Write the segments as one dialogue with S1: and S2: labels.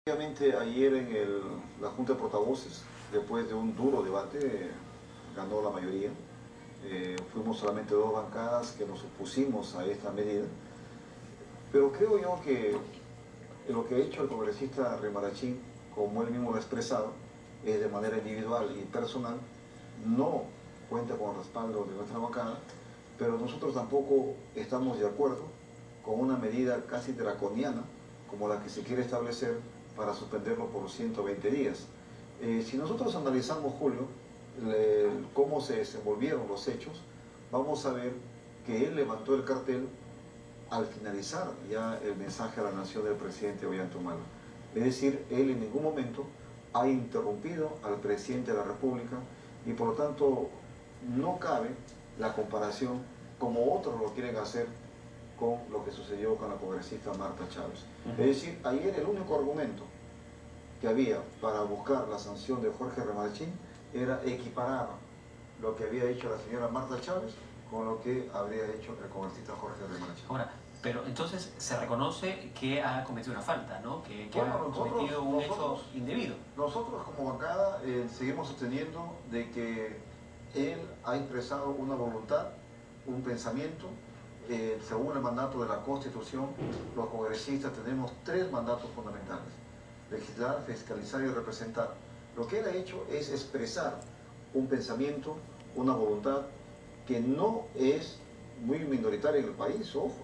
S1: Obviamente ayer en la Junta de Portavoces, después de un duro debate, ganó la mayoría. Fuimos solamente dos bancadas que nos opusimos a esta medida. Pero creo yo que lo que ha hecho el congresista Remarachín, como él mismo lo ha expresado, es de manera individual y personal, no cuenta con el respaldo de nuestra bancada, pero nosotros tampoco estamos de acuerdo con una medida casi draconiana como la que se quiere establecer para suspenderlo por 120 días. Si nosotros analizamos, Julio, cómo se desenvolvieron los hechos, vamos a ver que él levantó el cartel al finalizar ya el mensaje a la nación del presidente Ollanta-Humala. Es decir, él en ningún momento ha interrumpido al presidente de la República y por lo tanto no cabe la comparación como otros lo quieren hacer con lo que sucedió con la congresista Marta Chávez. Es decir, ayer el único argumento que había para buscar la sanción de Jorge Remarachín era equiparar lo que había hecho la señora Marta Chávez con lo que habría hecho el congresista Jorge Remarachín.
S2: Ahora, pero entonces se reconoce que ha cometido una falta, ¿no? Que
S1: Bueno,
S2: ha cometido un hecho indebido.
S1: Nosotros como bancada seguimos sosteniendo de que él ha expresado una voluntad, un pensamiento. Según el mandato de la Constitución, los congresistas tenemos tres mandatos fundamentales: legislar, fiscalizar y representar. Lo que él ha hecho es expresar un pensamiento, una voluntad que no es muy minoritaria en el país, ojo.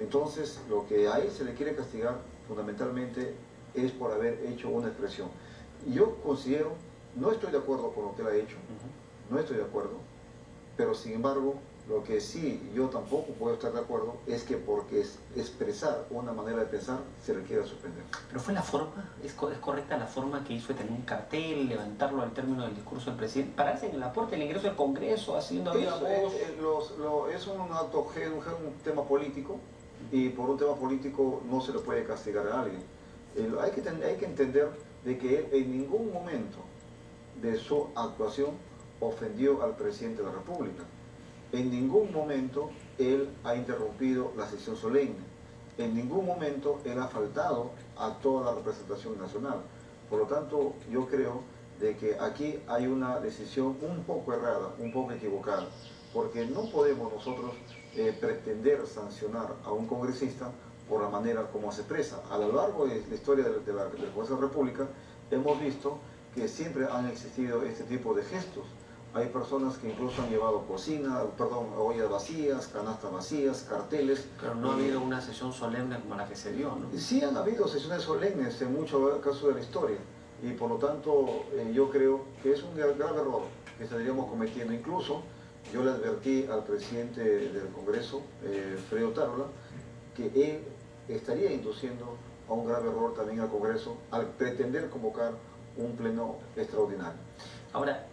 S1: Entonces, lo que a él se le quiere castigar fundamentalmente es por haber hecho una expresión. Y yo considero, no estoy de acuerdo con lo que él ha hecho, no estoy de acuerdo, pero sin embargo, lo que sí yo tampoco puedo estar de acuerdo es que porque es expresar una manera de pensar se le quiera suspender.
S2: ¿Pero fue la forma? ¿Es correcta la forma que hizo de tener un cartel, levantarlo al término del discurso del presidente, pararse en la puerta del ingreso del Congreso haciendo viva voz?
S1: Es un acto, un tema político, y por un tema político no se le puede castigar a alguien. Hay que entender de que él en ningún momento de su actuación ofendió al presidente de la República. En ningún momento él ha interrumpido la sesión solemne. En ningún momento él ha faltado a toda la representación nacional. Por lo tanto, yo creo de que aquí hay una decisión un poco errada, un poco equivocada, porque no podemos nosotros pretender sancionar a un congresista por la manera como se expresa. A lo largo de la historia del Congreso de la República hemos visto que siempre han existido este tipo de gestos. Hay personas que incluso han llevado ollas vacías, canastas vacías, carteles.
S2: Pero no ha habido una sesión solemne como la que se dio, ¿no?
S1: Sí han habido sesiones solemnes en muchos casos de la historia. Y por lo tanto yo creo que es un grave error que estaríamos cometiendo. Incluso yo le advertí al presidente del Congreso, Freddy Otárola, que él estaría induciendo a un grave error también al Congreso al pretender convocar un pleno extraordinario.
S2: Ahora,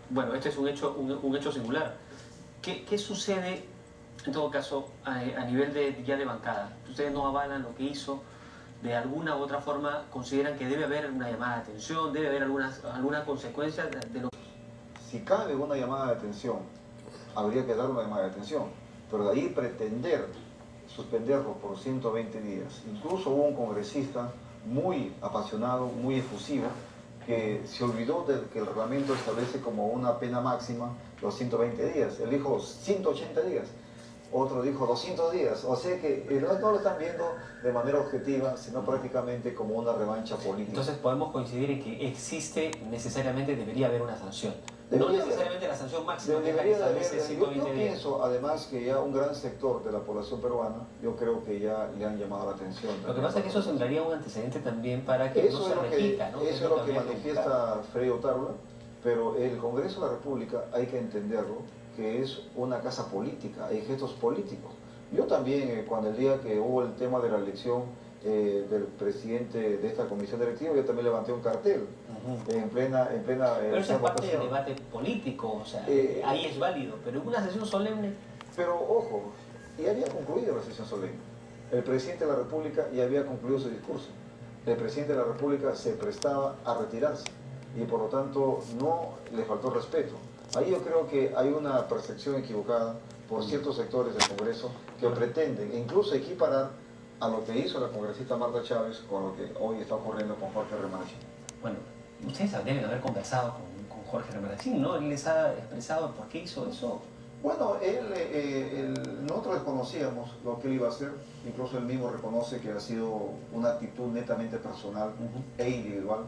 S2: bueno, este es un hecho singular. ¿Qué sucede, en todo caso, a nivel de bancada? ¿Ustedes no avalan lo que hizo? ¿De alguna u otra forma consideran que debe haber una llamada de atención? ¿Debe haber alguna consecuencia de lo que...?
S1: Si cabe una llamada de atención, habría que dar una llamada de atención. Pero de ahí pretender suspenderlo por 120 días. Incluso hubo un congresista muy apasionado, muy efusivo, que se olvidó de que el reglamento establece como una pena máxima los 120 días. Él dijo 180 días, otro dijo 200 días. O sea que no lo están viendo de manera objetiva, sino prácticamente como una revancha política.
S2: Entonces podemos coincidir en que necesariamente debería haber una sanción. No necesariamente la sanción máxima que establece 120
S1: días. Yo pienso además que ya un gran sector de la población peruana, yo creo que ya le han llamado la atención.
S2: Lo que pasa es que eso sembraría un antecedente también para que no se repita, ¿no?
S1: Eso es lo que manifiesta Freddy Otárola, pero el Congreso de la República hay que entenderlo que es una casa política, hay gestos políticos. Yo también, cuando el día que hubo el tema de la elección del presidente de esta comisión directiva, yo también levanté un cartel en plena
S2: pero esa es parte del debate político, o sea, ahí es válido, pero en una sesión solemne...
S1: Pero ojo, ya había concluido la sesión solemne. El presidente de la República ya había concluido su discurso. El presidente de la República se prestaba a retirarse y por lo tanto no le faltó respeto. Ahí yo creo que hay una percepción equivocada por ciertos sectores del Congreso que pretenden incluso equiparar a lo que hizo la congresista Marta Chávez con lo que hoy está ocurriendo con Jorge Remanachín.
S2: Bueno, ustedes deben haber conversado con Jorge Remanachín, ¿no? ¿Él les ha expresado por qué hizo eso?
S1: Bueno, nosotros desconocíamos lo que él iba a hacer, incluso él mismo reconoce que ha sido una actitud netamente personal e individual.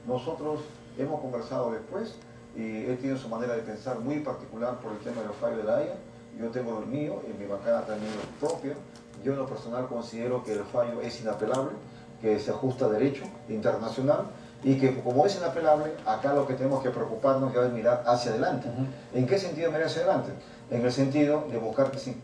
S1: Nosotros hemos conversado después y él tiene su manera de pensar muy particular por el tema del fallo de la Haya. Yo tengo el mío, en mi bancada también el propio. Yo en lo personal considero que el fallo es inapelable, que se ajusta a derecho internacional y que como es inapelable, acá lo que tenemos que preocuparnos ya es mirar hacia adelante. ¿En qué sentido mirar hacia adelante? En el sentido de buscar que sí.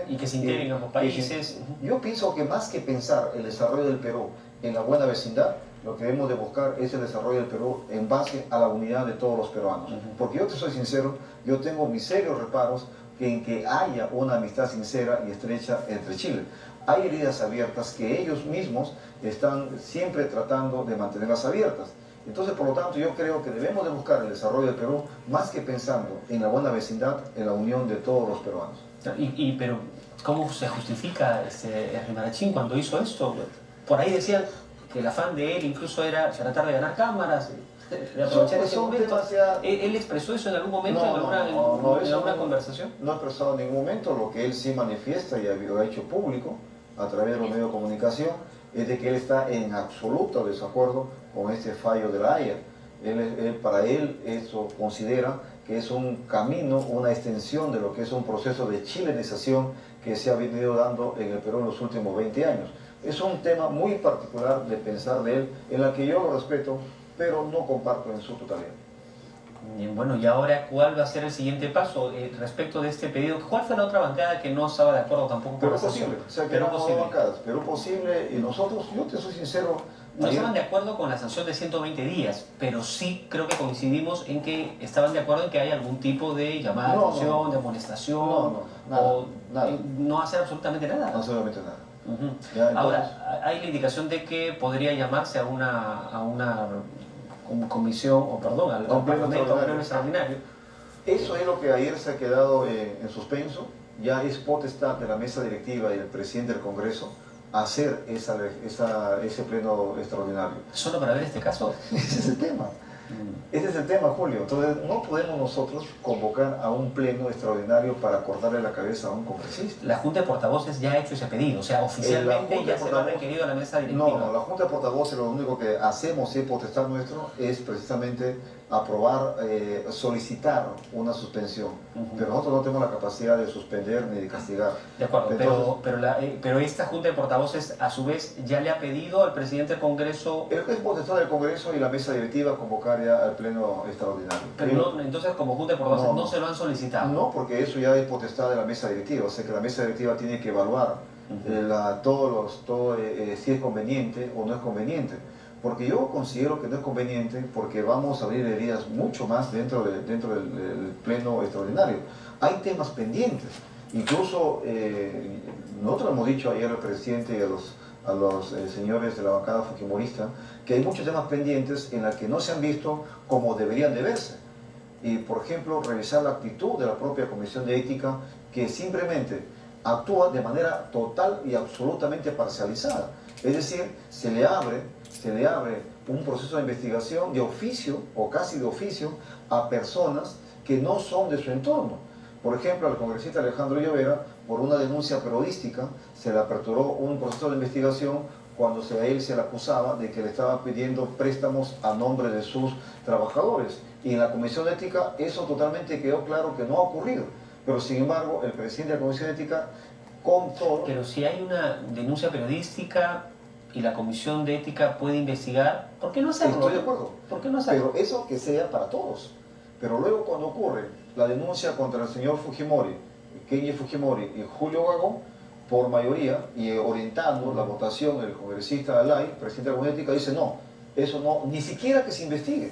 S2: Y que se integren ambos países.
S1: Yo pienso que más que pensar el desarrollo del Perú en la buena vecindad, lo que debemos de buscar es el desarrollo del Perú en base a la unidad de todos los peruanos. Porque yo te soy sincero, yo tengo mis serios reparos en que haya una amistad sincera y estrecha entre Chile. Hay heridas abiertas que ellos mismos están siempre tratando de mantenerlas abiertas. Entonces, por lo tanto, yo creo que debemos de buscar el desarrollo del Perú más que pensando en la buena vecindad, en la unión de todos los peruanos.
S2: Pero, ¿cómo se justifica Remanachín cuando hizo esto? Por ahí decían que el afán de él incluso era tratar de ganar cámaras, de aprovechar ese momento. ¿Él expresó eso en algún momento, en alguna conversación?
S1: No ha expresado en ningún momento. Lo que él sí manifiesta y lo ha hecho público a través de los medios de comunicación es de que él está en absoluto desacuerdo con este fallo de la Haya. Para él eso considera que es un camino, una extensión de lo que es un proceso de chilenización que se ha venido dando en el Perú en los últimos 20 años. Es un tema muy particular de pensar de él, en la que yo lo respeto, pero no comparto en su totalidad.
S2: Bueno, y ahora, ¿cuál va a ser el siguiente paso respecto de este pedido? ¿Cuál fue la otra bancada que no estaba de acuerdo tampoco con la sanción?
S1: Posible, o sea, que no bancadas, pero posible, y nosotros, yo te soy sincero...
S2: No estaban de acuerdo con la sanción de 120 días, pero sí creo que coincidimos en que estaban de acuerdo en que hay algún tipo de llamada de atención, de amonestación,
S1: nada.
S2: No hacer absolutamente nada.
S1: No absolutamente nada.
S2: Entonces... Ahora, hay la indicación de que podría llamarse a una comisión, o perdón, al Parlamento, a un pleno extraordinario.
S1: Eso es lo que ayer se ha quedado en suspenso. Ya es potestad de la mesa directiva y del presidente del Congreso hacer ese pleno extraordinario.
S2: ¿Solo para ver este caso?
S1: Ese es el tema. Ese es el tema, Julio. Entonces, no podemos nosotros convocar a un pleno extraordinario para cortarle la cabeza a un congresista.
S2: La Junta de Portavoces ya ha hecho ese pedido, o sea, oficialmente ya se lo ha requerido a la mesa directiva.
S1: No, la Junta de Portavoces lo único que hacemos, es potestad nuestro, es precisamente aprobar, solicitar una suspensión. Pero nosotros no tenemos la capacidad de suspender ni de castigar.
S2: De acuerdo, entonces, pero esta Junta de Portavoces, a su vez, ya le ha pedido al presidente del Congreso...
S1: Es potestad del Congreso y la mesa directiva convocar ya al pleno extraordinario.
S2: Pero entonces, como Junta de Portavoces, no se lo han solicitado.
S1: No, porque eso ya es potestad de la mesa directiva, o sea que la mesa directiva tiene que evaluar si es conveniente o no es conveniente. Porque yo considero que no es conveniente porque vamos a abrir heridas mucho más dentro del pleno extraordinario. Hay temas pendientes. Incluso nosotros hemos dicho ayer al presidente y a los señores de la bancada fujimorista que hay muchos temas pendientes en los que no se han visto como deberían de verse. Y, por ejemplo, revisar la actitud de la propia Comisión de Ética, que simplemente actúa de manera total y absolutamente parcializada. Es decir, se le abre un proceso de investigación de oficio o casi de oficio a personas que no son de su entorno. Por ejemplo, al congresista Alejandro Llovera, por una denuncia periodística, se le aperturó un proceso de investigación cuando a él se le acusaba de que le estaba pidiendo préstamos a nombre de sus trabajadores. Y en la Comisión de Ética eso totalmente quedó claro que no ha ocurrido. Pero sin embargo, el presidente de la Comisión de Ética, con todo...
S2: Pero si hay una denuncia periodística y la Comisión de Ética puede investigar, ¿por qué no hacerlo?
S1: Estoy de acuerdo.
S2: ¿Por qué no hacerlo?
S1: Pero eso que sea para todos. Pero luego cuando ocurre la denuncia contra el señor Fujimori, Kenji Fujimori y Julio Gagón, por mayoría, y orientando la votación del congresista Alay, presidente de la Comisión de Ética, dice no, eso no, ni siquiera que se investigue.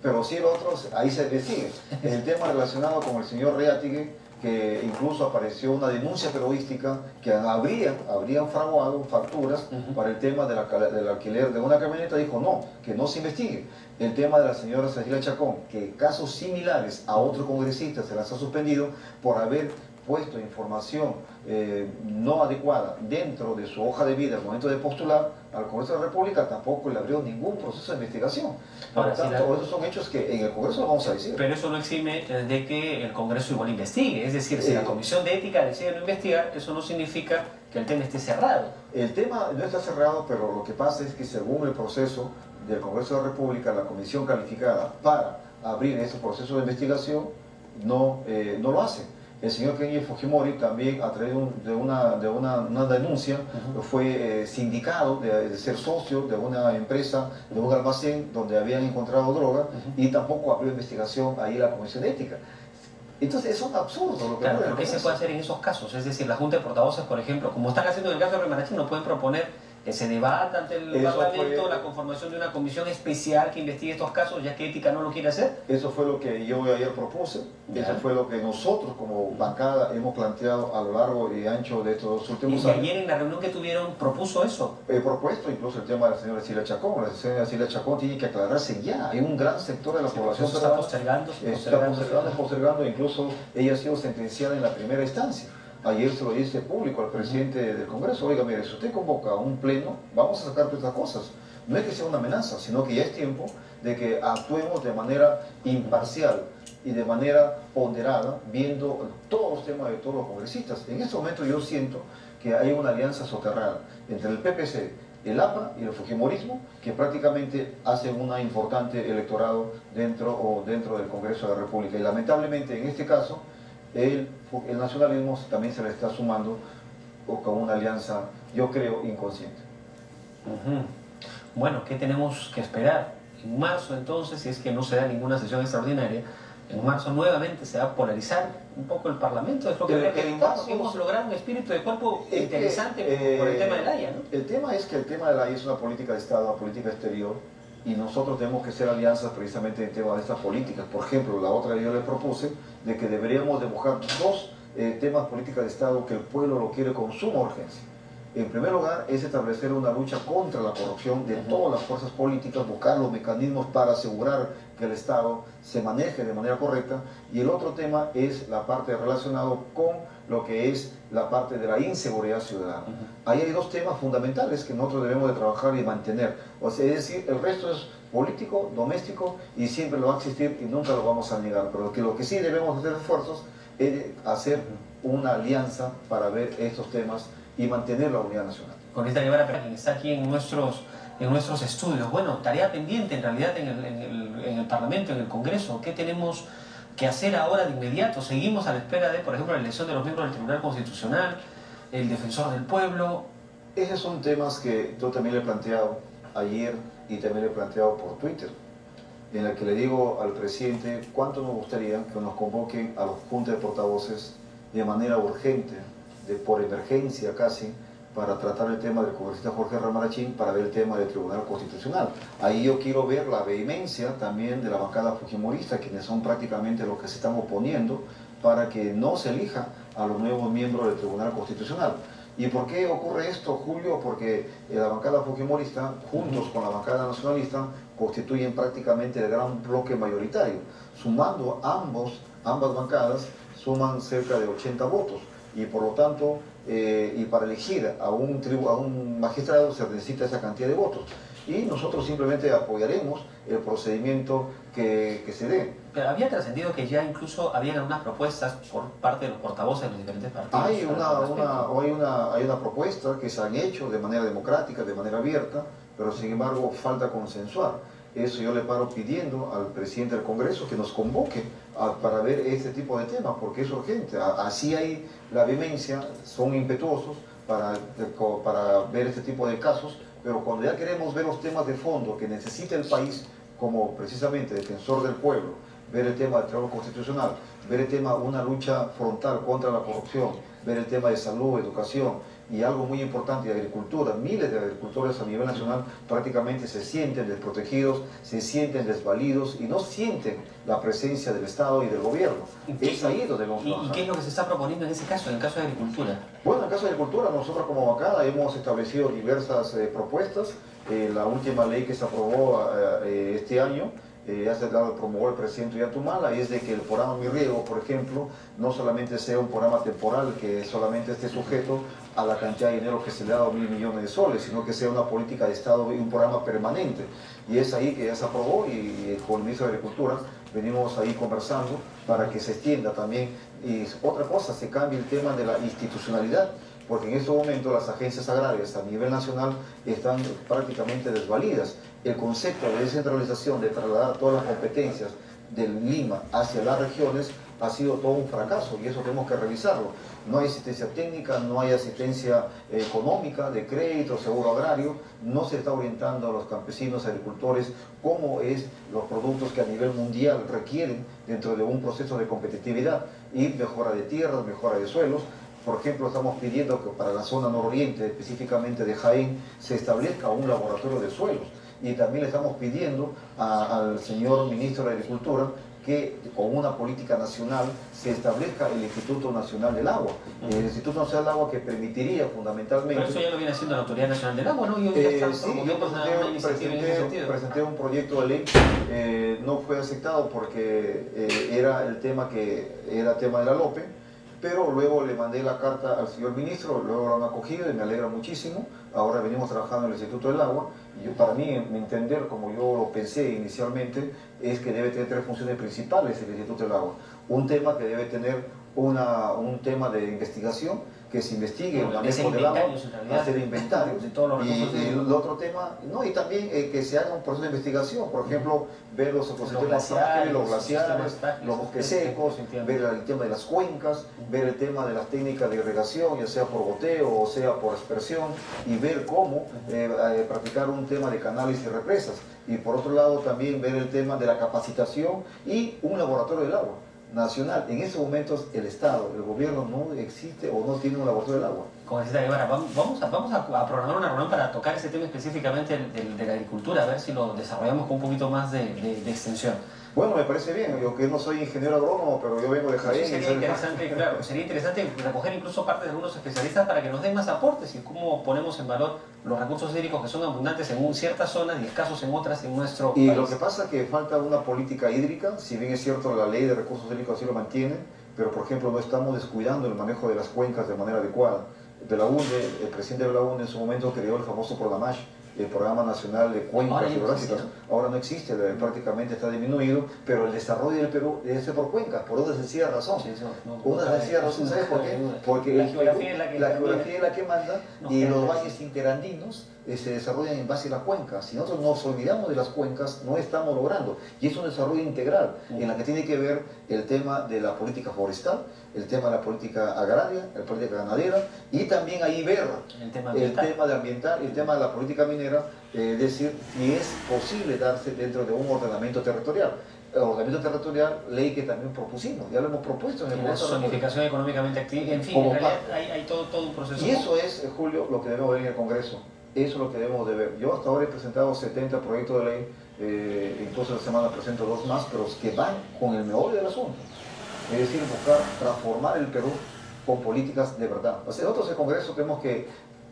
S1: Pero sí el otro, ahí se investigue. El tema relacionado con el señor Reatigui, que incluso apareció una denuncia periodística que habrían fraguado facturas para el tema del alquiler de una camioneta, dijo no, que no se investigue. El tema de la señora Cecilia Chacón, que casos similares a otro congresista se las ha suspendido por haber puesto información no adecuada dentro de su hoja de vida al momento de postular al Congreso de la República, tampoco le abrió ningún proceso de investigación. Por lo tanto, esos son hechos que en el Congreso lo vamos a decir.
S2: Pero eso no exime de que el Congreso igual investigue. Es decir, si la Comisión de Ética decide no investigar, eso no significa que el tema esté cerrado.
S1: El tema no está cerrado, pero lo que pasa es que según el proceso del Congreso de la República, la comisión calificada para abrir ese proceso de investigación no lo hace. El señor Kenji Fujimori también, a través de una denuncia, fue sindicado de ser socio de una empresa, de un almacén donde habían encontrado droga, y tampoco abrió investigación ahí la Comisión de Ética. Entonces es un absurdo lo que
S2: claro, pero ¿qué se puede hacer en esos casos? Es decir, la Junta de Portavoces, por ejemplo, como están haciendo en el caso de Remanachín, no pueden proponer que se debata ante el Parlamento la conformación de una comisión especial que investigue estos casos, ya que Ética no lo quiere hacer.
S1: Eso fue lo que yo ayer propuse, eso fue lo que nosotros como bancada hemos planteado a lo largo y ancho de estos últimos años.
S2: ¿Y ayer en la reunión que tuvieron propuso eso?
S1: He propuesto incluso el tema de la señora Cilia Chacón. La señora Cilia Chacón tiene que aclararse ya. Hay un gran sector de la población
S2: que está postergando.
S1: Postergando, incluso ella ha sido sentenciada en la primera instancia. Ayer se lo dice público al presidente del Congreso: oiga, mire, si usted convoca un pleno, vamos a sacar todas estas cosas. No es que sea una amenaza, sino que ya es tiempo de que actuemos de manera imparcial y de manera ponderada, viendo todos los temas de todos los congresistas. En este momento yo siento que hay una alianza soterrada entre el PPC, el APRA y el Fujimorismo, que prácticamente hacen un importante electorado dentro del Congreso de la República. Y lamentablemente en este caso, el nacionalismo también se le está sumando con una alianza, yo creo, inconsciente.
S2: Bueno, ¿qué tenemos que esperar? En marzo, entonces, si es que no se da ninguna sesión extraordinaria, en marzo nuevamente se va a polarizar un poco el Parlamento. Es lo que hemos logrado un espíritu de cuerpo interesante por el tema del Haya, ¿no?
S1: El tema es que el tema del Haya es una política de Estado, una política exterior, y nosotros tenemos que hacer alianzas precisamente en tema de estas políticas. Por ejemplo, la otra yo le propuse de que deberíamos de buscar dos temas políticas de Estado que el pueblo lo quiere con suma urgencia. En primer lugar, es establecer una lucha contra la corrupción de todas las fuerzas políticas, buscar los mecanismos para asegurar que el Estado se maneje de manera correcta. Y el otro tema es la parte relacionada con lo que es la parte de la inseguridad ciudadana. Ahí hay dos temas fundamentales que nosotros debemos de trabajar y mantener. O sea, es decir, el resto es político, doméstico, y siempre lo va a existir y nunca lo vamos a negar. Pero lo que sí debemos hacer esfuerzos es hacer una alianza para ver estos temas y mantener la unidad nacional.
S2: Con esta Guevara, quien está aquí en nuestros estudios. Bueno, tarea pendiente en realidad en el Parlamento, en el Congreso. ¿Qué tenemos que hacer ahora de inmediato? Seguimos a la espera de, por ejemplo, la elección de los miembros del Tribunal Constitucional, el defensor del pueblo.
S1: Esos son temas que yo también le he planteado ayer y también le he planteado por Twitter, en el que le digo al presidente cuánto nos gustaría que nos convoquen a los juntas de portavoces de manera urgente, por emergencia casi, para tratar el tema del congresista Jorge Ramarachín, para ver el tema del Tribunal Constitucional. Ahí yo quiero ver la vehemencia también de la bancada fujimorista, quienes son prácticamente los que se están oponiendo para que no se elija a los nuevos miembros del Tribunal Constitucional. ¿Y por qué ocurre esto, Julio? Porque la bancada fujimorista, juntos con la bancada nacionalista, constituyen prácticamente el gran bloque mayoritario. Sumando ambas bancadas, suman cerca de 80 votos. Y por lo tanto, y para elegir a un magistrado se necesita esa cantidad de votos. Y nosotros simplemente apoyaremos el procedimiento que se dé.
S2: Pero había trascendido que ya incluso habían algunas propuestas por parte de los portavoces de los diferentes partidos.
S1: Hay una propuesta que se han hecho de manera democrática, de manera abierta, pero sin embargo falta consensuar. Eso yo le paro pidiendo al presidente del Congreso que nos convoque para ver este tipo de temas, porque es urgente. Así hay la vehemencia, son impetuosos para ver este tipo de casos, pero cuando ya queremos ver los temas de fondo que necesita el país, como precisamente defensor del pueblo, ver el tema del Tribunal Constitucional, ver el tema de una lucha frontal contra la corrupción, ver el tema de salud, educación, y algo muy importante, de agricultura. Miles de agricultores a nivel nacional prácticamente se sienten desprotegidos, se sienten desvalidos y no sienten la presencia del Estado y del gobierno. Es ahí donde debemos trabajar.
S2: ¿Y qué es lo que se está proponiendo en ese caso, en el caso de agricultura?
S1: Bueno, en el caso de agricultura, nosotros como bancada hemos establecido diversas propuestas. La última ley que se aprobó este año ya se lo promovió el presidente Yatumala, y es de que el programa Mi Riego, por ejemplo, no solamente sea un programa temporal que solamente esté sujeto a la cantidad de dinero que se le ha dado, 1.000 millones de soles, sino que sea una política de Estado y un programa permanente. Y es ahí que ya se aprobó y con el ministro de Agricultura venimos ahí conversando para que se extienda también. Y otra cosa, se cambie el tema de la institucionalidad, porque en estos momentos las agencias agrarias a nivel nacional están prácticamente desvalidas. El concepto de descentralización, de trasladar todas las competencias de Lima hacia las regiones, ha sido todo un fracaso y eso tenemos que revisarlo. No hay asistencia técnica, no hay asistencia económica, de crédito, seguro agrario, no se está orientando a los campesinos, agricultores, cómo es los productos que a nivel mundial requieren dentro de un proceso de competitividad y mejora de tierras, mejora de suelos. Por ejemplo, estamos pidiendo que para la zona nororiente, específicamente de Jaén, se establezca un laboratorio de suelos. Y también le estamos pidiendo al señor ministro de Agricultura que con una política nacional se establezca el Instituto Nacional del Agua. El Instituto Nacional del Agua que permitiría fundamentalmente...
S2: Pero eso ya lo viene haciendo la Autoridad Nacional del Agua, ¿no?
S1: Sí, yo presenté un proyecto de ley, no fue aceptado porque era el tema de la LOPE, pero luego le mandé la carta al señor ministro, luego lo han acogido y me alegra muchísimo. Ahora venimos trabajando en el Instituto del Agua y para mí, mi entender, como yo lo pensé inicialmente, es que debe tener 3 funciones principales el Instituto del Agua. Un tema que debe tener un tema de investigación, que se investigue el manejo del agua, hacer inventarios, y el otro tema, y también que se haga un proceso de investigación, por ejemplo, ver los ecosistemas frágiles, los glaciares, los bosques secos, ver el tema de las cuencas, ver el tema de las técnicas de irrigación, ya sea por goteo o sea por aspersión, y ver cómo practicar un tema de canales y represas. Y por otro lado también ver el tema de la capacitación y un laboratorio del agua nacional. En estos momentos el Estado, el gobierno no existe o no tiene un laboratorio del agua.
S2: Congresista Guevara, vamos a programar una reunión para tocar ese tema específicamente de la agricultura, a ver si lo desarrollamos con un poquito más de extensión.
S1: Bueno, me parece bien, yo que no soy ingeniero agrónomo, pero yo vengo de Jaén.
S2: Sería interesante, claro, sería interesante recoger incluso parte de algunos especialistas para que nos den más aportes y cómo ponemos en valor los recursos hídricos que son abundantes en ciertas zonas y escasos en otras en nuestro país.
S1: Y lo que pasa es que falta una política hídrica, si bien es cierto la ley de recursos hídricos así lo mantiene, pero por ejemplo no estamos descuidando el manejo de las cuencas de manera adecuada. El presidente de Belaúnde en su momento creó el famoso Prodamash, el Programa Nacional de Cuencas Hidrográficas. Ahora no existe, prácticamente está disminuido, pero el desarrollo del Perú debe ser por cuencas, por una sencilla razón. Una sencilla razón, ¿sabes por qué? Porque la geografía es la que manda y los valles interandinos se desarrollan en base a las cuencas. Si nosotros nos olvidamos de las cuencas, no estamos logrando. Y es un desarrollo integral en la que tiene que ver el tema de la política forestal, el tema de la política agraria, la política ganadera, y también ahí ver el tema de ambiental y el tema de la política minera, es decir, si es posible darse dentro de un ordenamiento territorial. El ordenamiento territorial, ley que también propusimos, ya lo hemos propuesto en el
S2: la zonificación económicamente activa, en fin, en realidad hay todo un proceso.
S1: Y eso es, Julio, lo que debemos ver en el Congreso. Eso es lo que debemos de ver. Yo hasta ahora he presentado 70 proyectos de ley, incluso esta semana presento 2 más, pero que van con el meollo del asunto. Es decir, buscar transformar el Perú con políticas de verdad. O sea, nosotros en el Congreso tenemos que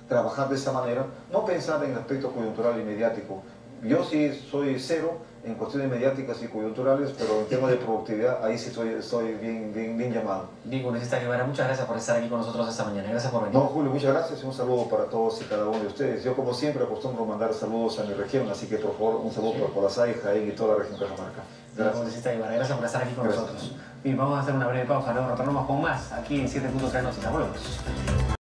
S1: trabajar de esa manera, no pensar en el aspecto coyuntural y mediático. Yo sí soy cero en cuestiones mediáticas y coyunturales, pero en temas de productividad, ahí sí soy bien llamado.
S2: Bien, congresista Guevara, muchas gracias por estar aquí con nosotros esta mañana. Gracias por venir.
S1: No, Julio, muchas gracias y un saludo para todos y cada uno de ustedes. Yo, como siempre, acostumbro mandar saludos a mi región, así que, por favor, un saludo para Colasay, Jaén y toda la región Cajamarca.
S2: Gracias. Congresista Guevara, gracias por estar aquí con nosotros. Bien, vamos a hacer una breve pausa, luego retornamos con más aquí en 7.3 Noticias. Volvemos.